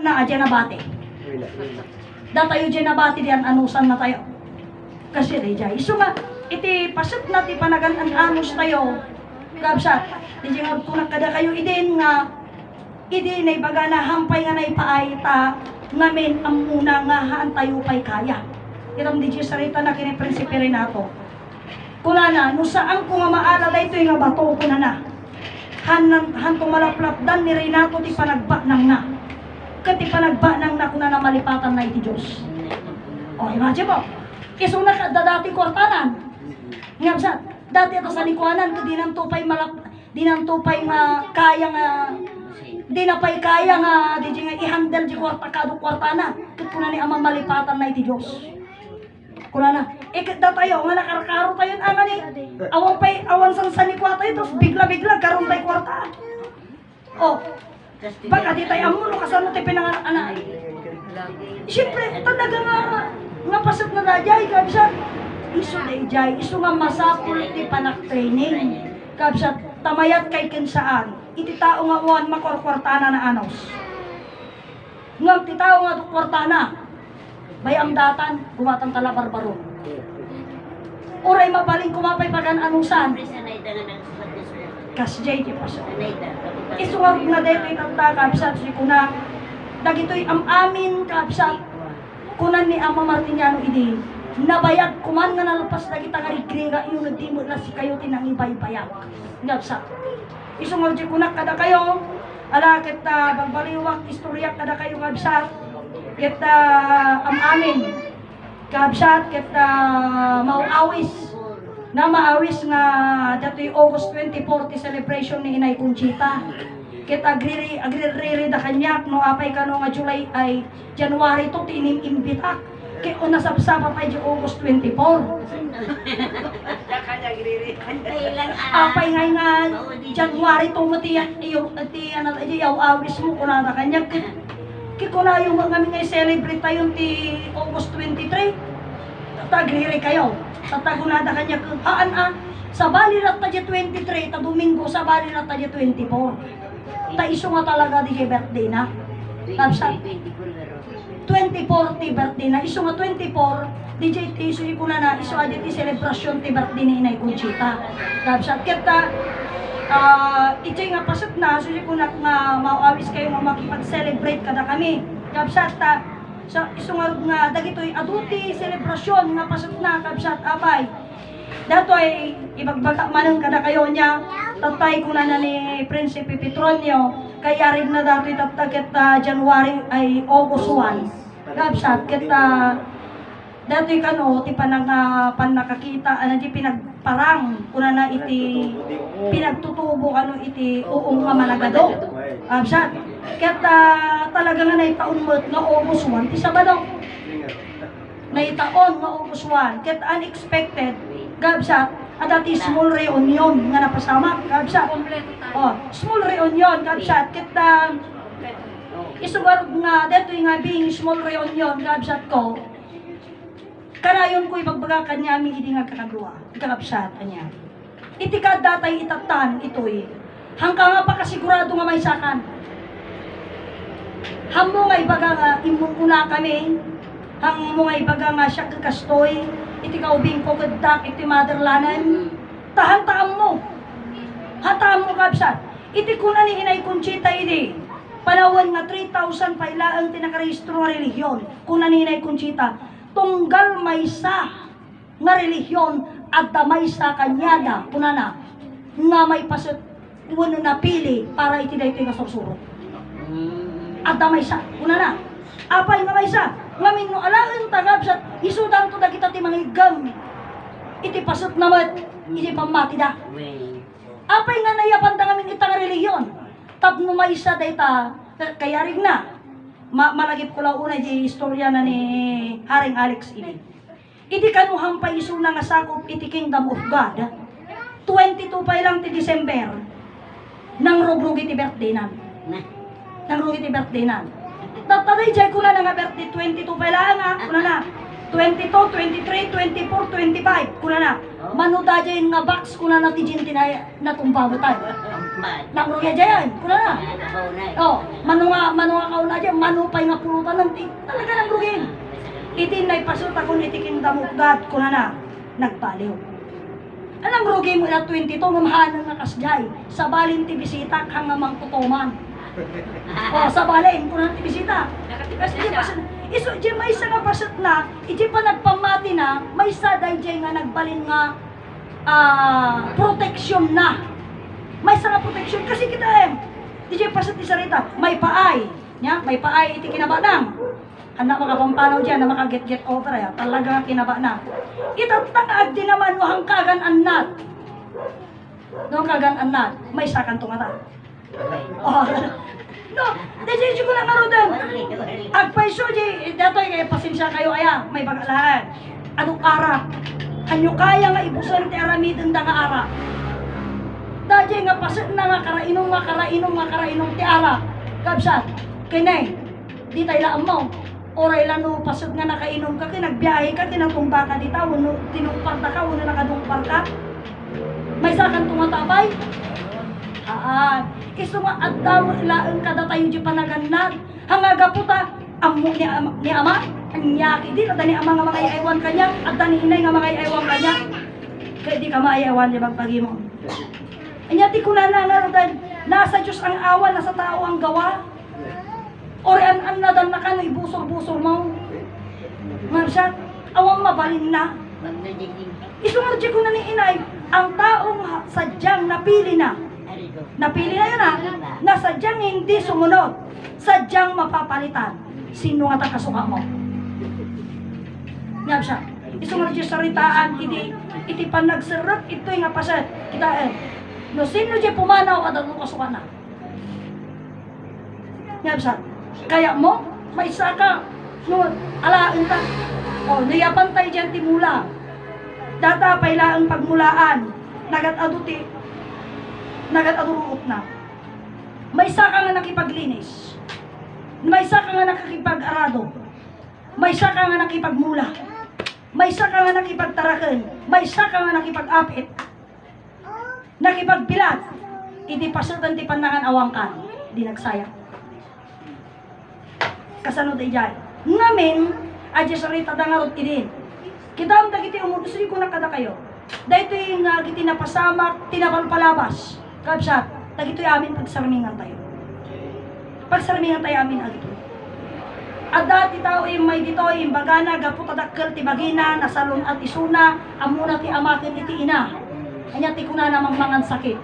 na adya na bati. Datayo dyan na bati diyan anusan na tayo. Kasi rejay. So nga, iti pasat na ti panagan ang anus tayo. Kabsat, di dyan nga kada kayo idin nga, idin ay baga na hampay nga na ipaay ta, ngamin ang muna nga haan tayo pa'y kaya. Iram di dyan sarita na kiniprinsipyo rin nato. Kula na, no saan ko nga maalala ito yung nga bato ko na. Han tumalaplap dan ni Renato ti panagba nang na. Kati panagba nang na kuna na malipatan na iti Diyos. O, imagine mo. Iso na dati kwartanan. Ngabsat, dati ito sa likuanan, di nang tupay nga kaya nga, di na pa'y kaya nga, di nga i-handle di kwartana. Kit kuna ni amang malipatan na iti Diyos. Kuna na, tayo, nga nakarakaro tayo nga ni, awan sang sanikwa tayo, tapos bigla-bigla, karoon tayo kwarta. O, baka di tayo amuno, kasano tayo pinanganak. Siyempre, talaga nga pasat na dajay, kabsat, iso dajay, iso nga masapul ti panak-training. Kabsat, tamayat kay kinsaan, iti tao nga uwan makorkwartana na anos. Nga, ti tao nga kwartana, bayang datan, gumatang talabarbaro. Uray mabaling kumapay pagan anusan. Kasjay di pa siya. Isuwag na dito itagta kabsat si kuna. Dagito'y amin kabsat. Kunan ni Ama Martiniano idi. Nabayag kuman nga nalapas na kita nga igrega yung nagdimod na si kayo tinang ibay-bayag. Kabsat. Isuwag di kunak kada kayo. Ala kita bagbaliwak istorya kada kayo kabsat. Kita amin kabsat kita mauawis na maawis nga dato'y August 24 ti celebration ni Inay Conchita. Kita agriri da kanyak no apay kano nga July ay January to tinimimbitak kay una sapsapa pa di August 24. Apay nga January to matiyan iyo ano ayaw awis mo kuna da kanyak kikuna yung mga nga celebrate tayo ti August 23. Tagriri kayo. Tatagunada kanya haan sa bali na tadya 23, ta Domingo sa bali na tadya 24. Ta iso nga talaga di birthday na. Tapsa 24 ti birthday na. Iso nga 24, di jay ti iso ikuna na, iso adya ti celebration ti birthday ni Inay Conchita. Tapsa kita ito'y nga pasat na, so ikuna nga mauawis kayo nga makipag-celebrate kada kami. Tapsa sa isong nga dagitoy aduti selebrasyon nga pasat na kabsat abay dato ay ibagbaga manang kada kayo niya tatay ko na ni Prinsipe Petronio kaya rin na dato itatakit January ay August 1 kabsat kita dato'y kano ti panang panakakita di pinagparang kuna na iti pinagtutubo kano iti uong nga managado kabsat kaya talaga nga naitaon mo nga August 1 ti Sabado naitaon nga August 1 kaya unexpected kabsat adati small reunion nga napasama kabsat small reunion kabsat kaya isugarog nga dato'y nga being small reunion kabsat ko karayon ko ibagbaga kanya mi hindi nga kakagawa, kakapsat kanya. Iti kadatay itatan ito'y hanggang nga pakasigurado nga may sakan. Hamo nga ibaga nga imuna kami, hamo nga ibaga nga siya kakastoy, iti kaubing ko kadak, iti motherlanan, tahan-taam mo. Hataam mo kapsat. Iti kuna ni Inay Conchita iti, panawan nga 3,000 pailaan tinakarehistro nga relihiyon, kuna ni Inay Conchita, tunggal maysa nga relihiyon at maysa kanyada kunana nga may pasat wano napili para iti daytoy nga sursuro at maysa kunana apay nga maysa ngamin no alaan tagabsat isudan to dagita ti manghigam iti pasat namat iti pamati da apay nga nayapan da ngamin ita nga relihiyon tapno maysa dayta kaya rig na malagip ko lang una di istorya na ni Haring Alex ini. Iti kanuhang pa iso na nga sakop iti Kingdom of God. 22 pa lang ti December. Nang rugrug iti birthday nan. Nang rugrug iti birthday nan. Tataday jay ko na nga birthday 22 pa lang nga. Kuna na. 22, 23, 24, 25. Kuna na. Manuda jay nga box kuna na ti jinti na natumbawa tayo. Nangrugi dyan, kuna na. Oh, manunga kauna dyan, manupay nga pulutan ng talaga nangrugin. Iti na ipasuta kung itiking damugdat, kuna na, nagpaliw. Anong rugi mo na 22 nga mahanang nga kasjay, sa balin ti bisita kang nga mangkutuman. Oh, sa balin, kuna ti bisita. Kasi di pasat, iso di may isa nga pasat na, iti pa nagpamati na, may isa dahil nga nagbalin nga proteksyon na. May isa nga proteksyon kasi kita di pasat ti sarita, may paay. Nya, may paay iti kinabanang. Anak makapampanaw dyan na makaget-get over talaga nga kinaba na. Itatangad din naman mo hangkagan annat. No, kagan annat, may sakan tungata. Oh, no, dahil ko lang naroon. Agpaiso, dato'y kaya pasensya kayo aya, may bagalahan. Anong ara? Anyo kaya nga ibusan ti aramidin da nga ara. Dahil nga pasit na nga karainom ti ara. Kabsat, kinay, di tayo laam mo. Oray lang no, pasod nga nakainom ka, kinagbiyahe ka, kinatumba ka dita, wano tinumparta ka, wano nakadumpar ka. May sakan tumatabay. Iso nga at daw laang kada tayo di panaganag. Hangaga puta, amo ni ama, anyaki di, at ni ama nga mga iaywan kanya, at ni inay nga mga iaywan kanya. Kaya di ka maiaywan, di magpagi mo. Anyati ko na dahil nasa Diyos ang awa, nasa tao ang gawa. Or an nadan na ka, ibusor-busor mo. Marsat, awang mabalin na. Isungarji ko na ni inay, ang taong sadyang napili na. Napili na yun na sadyang hindi sumunod. Sadyang mapapalitan. Sino nga takasuka mo? Ngab siya. Isungarji sa ritaan, iti pan nagserap, ito'y nga pasat. Kita no sino di pumanaw at ang kasuka na. Ngab siya. Kaya mo, may isa ka, no, alaan ka. O, nayapan tayo dyan timula. Data pailaan pagmulaan, nagat-aduti, nagat-adurukot na. May isa ka nga nakipaglinis. May isa ka nga nakikipag-arado. May isa ka nga nakipagmula. May isa ka nga nakipagtarakan. May isa ka nga nakipag-apit. Nakipagpilat. Hindi pasatan ti panangan awangkan. Di nagsayang. Kasanod ay jay. Ngamin, adya sa rita da nga rot idin. Kita ang dagiti umudusri ko na kada kayo. Dahito yung giti napasamak, tinapalpalabas. Kabsat, dagito yung amin pagsarmingan tayo. Pagsarmingan tayo amin agito. At dati tao yung may dito yung bagana, gaputadakkel ti bagina, nasalon at isuna, amuna ti amakin iti ina. Anya ti kuna namang mangan sakit.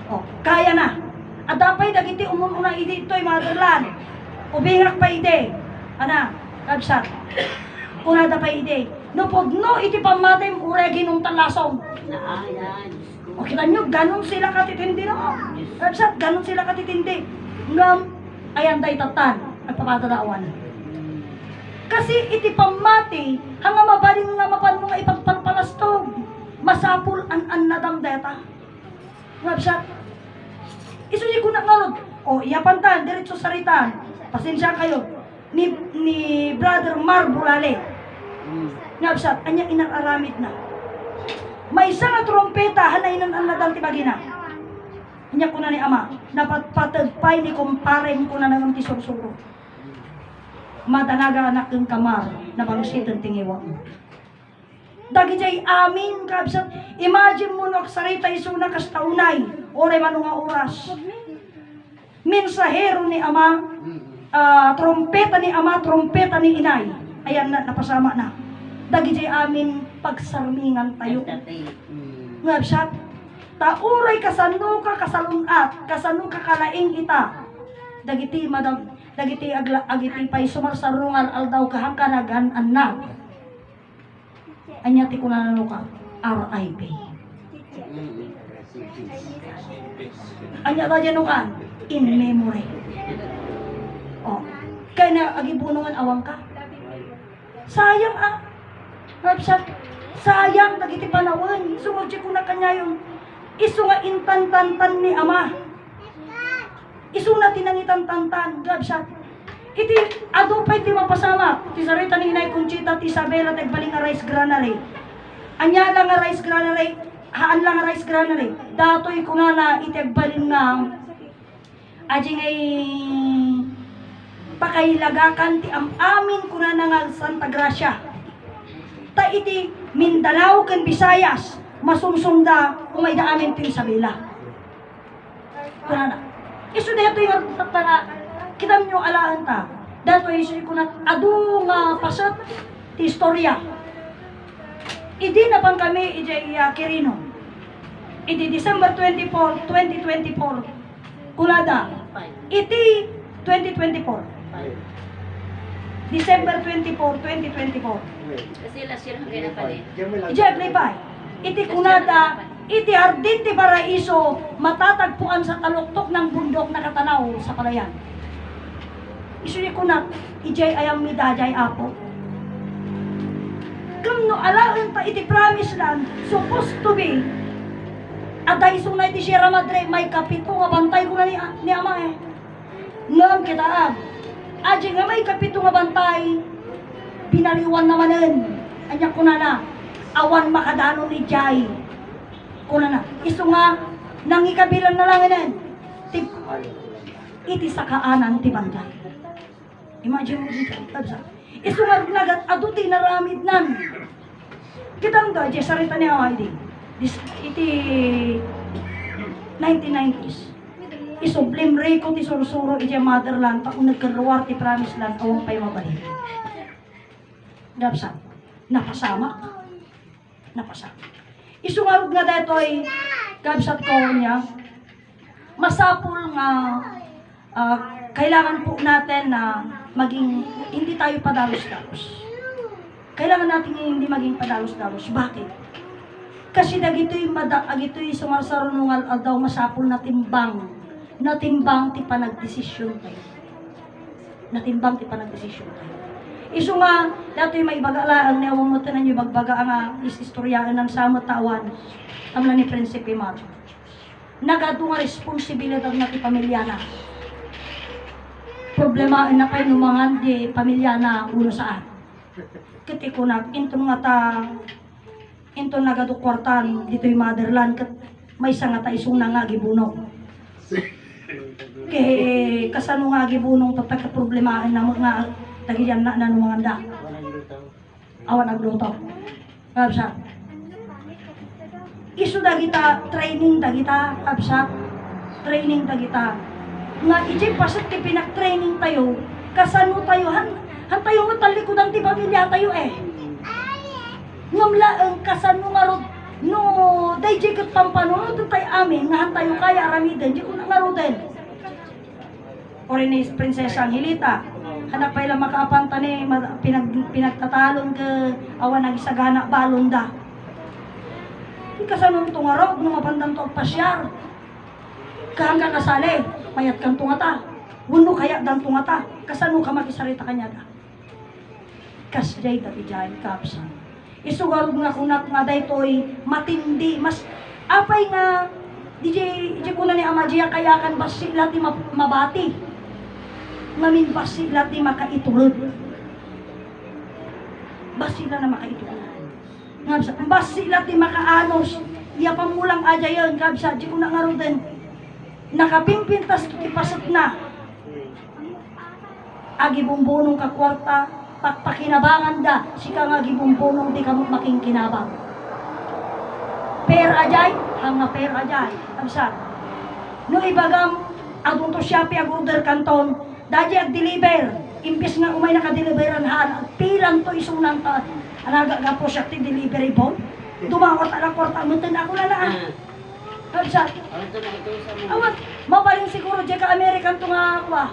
O, kaya na. At dapay dagiti umununa iti ito yung mga durlan. Ubingak pa ide. Ana, kabsat. Kunada pa ide. No podno iti pamatim uregi nung talasong. O kita nyo, ganun sila katitindi no. Kabsat, ganun sila katitindi. Ngam, ayan day tatan, nagpapadadaawan. Kasi iti pamati, hanga mabaling nga mapan mo nga ipagpalpalastog. Masapul an nadamdeta. Kabsat. Isusi ko na ngarod. O, iyapantan, diretso saritan. Pasensya kayo ni Brother Mar Bulale. Ngabsat, anya inararamid na. May isa nga trompeta, hanainan ang nadal ti bagina. Anya ko na ni ama, napatpatagpay ni kumparem ko na nang tisursuro. Madanaga anak ng kamar, nabangsitan tingiwa. Dagi jay amin, kabsat, imagine mo no, sarita isuna kas taunay, oray manunga oras. Mensahero ni ama, trompeta ni ama, trompeta ni inay. Ayan na, napasama na. Dagi jay amin pagsarmingan tayo. Ngabsat, tauray kasano ka kasalunat, kasano ka kalaing ita. Dagiti madam, dagiti agiti pay sumarsarungan aldaw kahangkanagan anak. Anya ti kunanano ka, RIP. Anya ta janukan, in memory. Oh, kaya na agibunungan awang ka. Sayang Website, sayang dagiti panawan. Sumudji ko na kanya yung isu nga intantantan ni ama. Isu na tinangitantantan. Website. Iti ado pa iti mapasama. Ti sarita ni Inay Conchita, ti Isabela, tagbaling nga rice granary. Anya lang nga rice granary, haan lang rice granary. Datoy ko na itagbalin nga ajing ay pakailagakan ti amin ko na nga Santa Gracia. Ta iti Mindanao ken Visayas masumsumda umay da amin tin Sabela. Kuna na. Isu dito yung tatanga kita nyo alaan ta. Dato isu ko na adu nga pasat ti istorya. Idi na pang kami ijay Quirino. Idi December 24, 2024. Kulada. Iti 2024. December 24, 2024. Kasi last year hanggang na pa rin. Ijay play iti kunada, iti Hardin ti Paraiso, matatagpuan sa taluktok ng bundok na katanaw sa palayan. Isuyi ko na, ijay ayam mi dajay apo. Kung no alaan ta iti promise land, supposed to be, aday sunay ti Sierra Madre, may kapito nga bantay ko na ni ama eh. Ngam kita aji nga may kapito nga bantay, pinaliwan namanen, anya ko na, awan makadano ni Jai. Kuna na, iso nga, nangikabilan na lang inin, iti sa kaanan ti banjay. Imagine mo dito, iso nga nagat aduti naramid nan. Kitang do, Diyos, sarita niya ako iti 1990s. Isublim reko ti sursuro iti motherland, kung nagkaruwar ti promise land, awang pa'y mabalik. Gapsa, napasamak. Isungarod nga detoy kabsat ko niya masapul nga kailangan po natin na maging hindi tayo padalos-dalos. Kailangan natin hindi maging padalos-dalos. Bakit? Kasi agito'y sumarsarunungal daw masapul na timbang ti panagdesisyon tayo. Natimbang ti panagdesisyon tayo. Isu nga, dato'y may bagalaan, niawang mo tanan yung bagbaga nga istoryaan ng samot tawan, tamla ni Prinsipe Mato. Nagado nga responsibilidad na ti pamilya na. Problemain na kayo numangan di pamilya na uno saan. Kati ko na, into nagado kwartan, dito'y motherland, kat may nga taisong na nga gibunong. Kaya kasano nga gibunong tatag problemain na nga tagiyan na nanumanganda. Awan agluto. Kapsa. Isu da kita, training da kita, kapsa. Training da kita. Nga ijay pasat ti pinag-training tayo, kasano tayo, han tayo mo talikudan ti pamilya tayo eh. Ngamlaang kasano nga rod, no, day jay kat pampano, no, tayo amin, nga han tayo kaya aramiden, di ko na nga rodin. Orinis Prinsesa Angelita, hanap pa ilang makaapanta ni pinagtatalon ka awan nagisagana balon da. Di kasanong tungarog nung mapandang to pasyar. Kahanggang kasali, mayat kang tungata. Wuno kaya dan tungata. Kasano ka makisarita kanya da. Kasjay dati dyan kapsa. Isugarog nga kunak nga daytoy matindi. Mas apay nga di ko na ni Amadia kayakan ba sila ti mabati. Ngamin ba sila ti makaitulod? Ba sila na makaitulod? Ba sila ti makaanos? Iya pamulang aja yun, kabsa, di ko na nga din. Nakapimpintas ti pasat na. Agi bumbunong ka kwarta, pakinabangan da, sika nga agi bumbunong di kamot makingkinabang. Per ajay, hanga per ajay, kabsa. No ibagam, adunto siya pi agurder kanton, daji ag-deliver, imbis nga umay naka-deliveran haan, pilang to isunan ta, anaga nga po siya ti delivery boy, dumawat ala kwarta, muntin ako na na. Kabsa, awat, mabaling siguro dyan ka American to nga ako ba?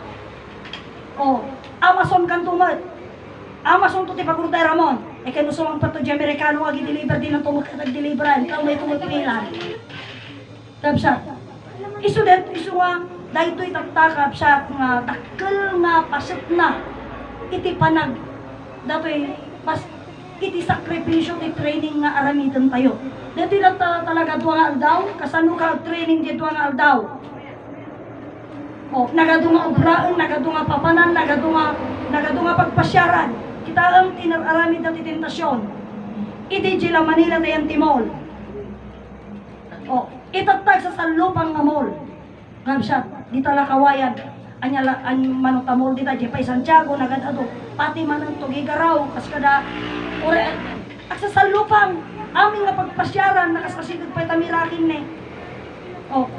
O, Amazon kan tumat, Amazon to ti pagurday ramon, e kaya nusumang pa to dyan Amerikano, agi-deliver din ang tumag-deliveran, ikaw may tumag-pilan. Kabsa, isu nga, dahil ito'y taktakap sa nga dakkel nga pasit na iti panag dato'y mas iti sakripisyo ti training nga aramidan tayo. Dito lang talaga duwa nga aldaw, kasano ka training di duwa nga aldaw. O, nagado nga obraan, nagado nga papanan, nagado nga pagpasyaran. Kita ang tinararamid na ti tentasyon. Iti Jila Manila tayan timol. O, itatag sa salupang nga mall. Gabsat, di tala kawayan. Anyala, manutamol dita, di pa Santiago, nagadado. Pati manang tugigaraw, kaskada, ore, ak sa salupang, aming nga pagpasyaran, nakasasigod pa itamirakin ne. O,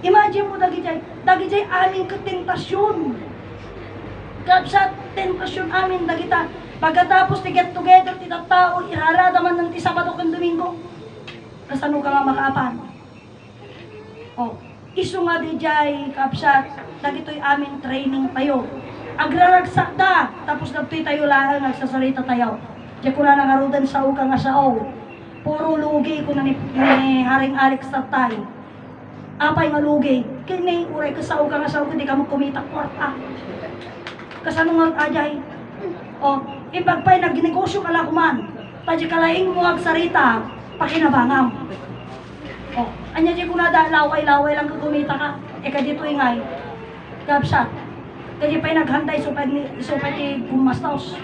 imagine mo dagi jay aming katentasyon. Gabsat, tentasyon amin dagita. Pagkatapos ti get together ti tao, iralada man ng ti Sabado kang Domingo. Kasano ka nga makaapan? O, iso nga di jay, kapsat, dagito'y amin training tayo. Agraragsak da, tapos nagto'y tayo lang, nagsasalita tayo. Diyan ko na nangarudan sa uka nga sao. Puro lugi ko na ni Haring Alex tatay. Apay nga lugi. Kini, uray ka sa uka nga sao, hindi ka mo kumita kwarta. Kasano nga ajay? O, ipagpay, nagginegosyo ka lang kuman. Tadya kalaing mo agsarita, pakinabangam. O, anya di ko na da, laway-laway lang kumita ka. Eka dito ingay. Gabsat. Kaya pa'y naghanday, supay ti gumastos.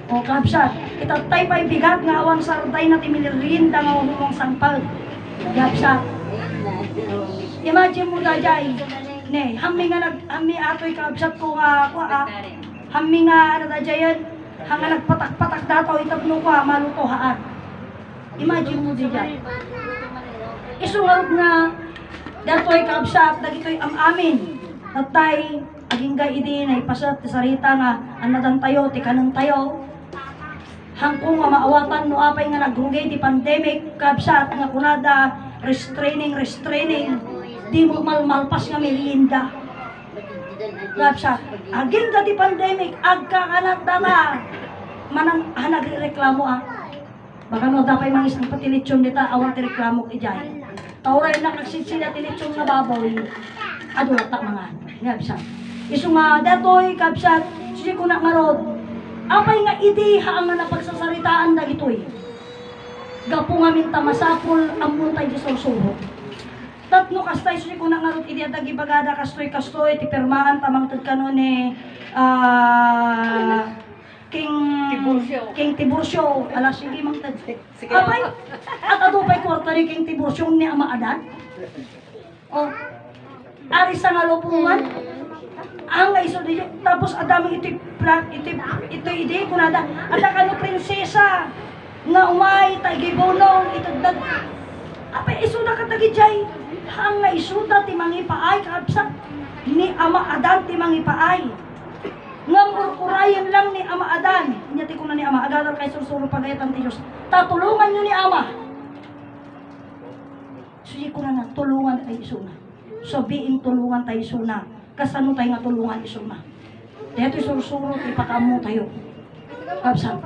O, gabsat. Itatay pa'y bigat nga awang sarday na timilirinda nga humong sangpal. Gabsat. Imagine mo da, jay. Ne, hami ato'y kabsat ko nga, hami nga, ano da dyan, hanga nagpatak-patak dataw, itabno ko malutohaan. Imagine mo di dyan. Isungarog na, dato'y kabsat, dagito'y amin. Tatay, aging ga idi, na ipasat, tisarita nga, anadan tayo, tikanan tayo. Hangkong nga maawatan, no apay nga nagrugay, di pandemic, kabsat, nga kunada, restraining. Di mo malmalpas nga merienda. Gapsa, aging ka di pandemic, agkakalat dama. Manang nagreklamo Baka no dapay mga isang patilitsyon nita, awang tireklamo ijay. Tauray na kagsitsila tilitsyon nga baboy. Adulata mga. Gapsa. Iso nga, datoy, gapsa, susi ko na ngarod. Apay nga ideha ang nga napagsasaritaan na gitoy. Gapo nga minta masapol, amon tayo di sorsuho. Tatlo kastay susi ko na nga ron idiyadagi bagada kastoy ti permaan tamang tagkano ni King Tiburcio alas sige mang tad. Apay at adupay kwarta ni King Tiburcio ni Ama Adan. O ari sa nga lopungan ang iso di tapos adami iti ide kunada ada kano prinsesa nga umay taigibonong itagdag. Apay iso na katagi jay hang nga isuda ti mangipaay kaabsa ni Ama Adan ti mangipaay nga murkurayan lang ni Ama Adan inya ti kuna ni Ama agadal kay sursuro pagayatan ti Dios tatulungan nyo ni Ama susi kuna na tulungan tayo isuna sabiing tulungan tayo isuna kasano tayo nga tulungan isuna dito sursuro ti pakamu tayo kaabsa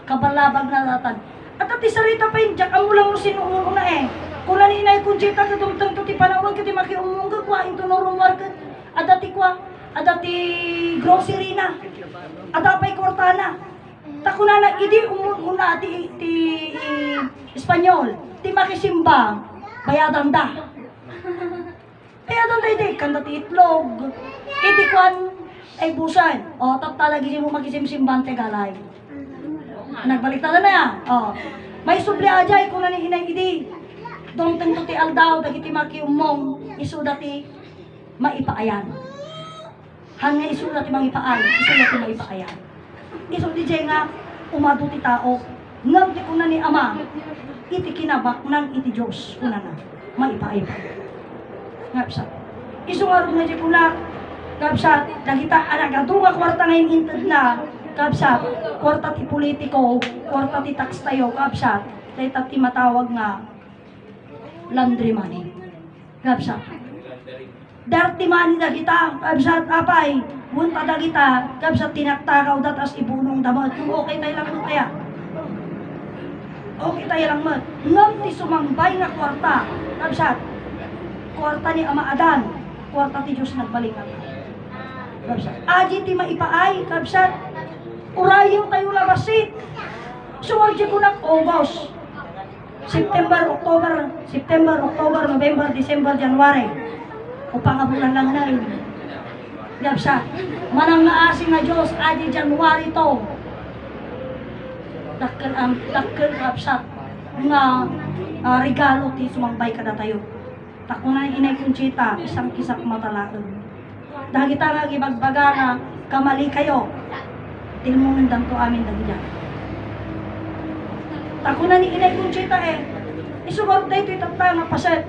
kabalabag na latan at ti sarita pa yun jak amo lang mo sinuuno na kung naninay kung jita ka dumtang to ti panawag ka ti makiumungga kwa into norumar ka adati grocery na adapay kortana takuna na idi umuna ti Espanyol ti makisimba bayadan da iti kanda ti itlog iti kwan ay busan o taptalagi mo magisimsimbante galay nagbalik na yan may subli ajay kung naninay idi dong tento ti aldaw dagiti makiumong isuda ti maipaayan. Hangga isuda ti maipaayan. Isu di jay nga umado ti tao ngam ti kuna ni Ama iti kinabak nang iti Dios kuna na maipaayan. Ngapsa. Isu nga ron nga di kuna kapsa dagita anagado nga kwarta ngayon inted na kapsa kwarta ti politiko kwarta ti tax tayo kapsa dayta ti matawag nga laundry money. Gapsa. Dirty money na kita. Gapsa apay. Bunta na kita. Gapsa tinaktakaw datas ibunong damot. Kung okay tayo lang mo kaya. Okay tayo lang mo. Ngam ti sumangbay na kwarta. Gapsa. Kwarta ni Ama Adan. Kwarta ti Diyos nagbalingan. Gapsa. Aji ti maipaay. Gapsa. Urayaw tayo labasit. Suwagdi ko na August. September, October, November, December, January. O pangabulan lang na yun. Gapsa, manang naasing nga Diyos, adi January to. Dakkel kapsa, nga regalo ti sumambay kada tayo. Takunan inay Conchita, isang kisak matalaog. Dahil kita nga gibagbaga nga kamali kayo. Tilmungan dan to amin dagya. Takunan ni inay Conchita isugod tayo ito'y tatang nga paset.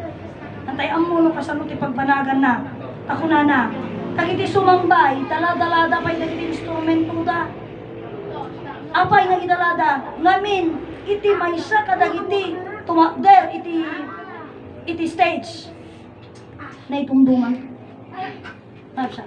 Antay amuno kasano ti pagbanagan na. Takunan na. Tagiti sumambay, dala-dalada pa'y nagiti instrumento da. Apay nga idalada, ngamin, iti maysa kadagiti tumakder, iti stage na itungdungan. Tapos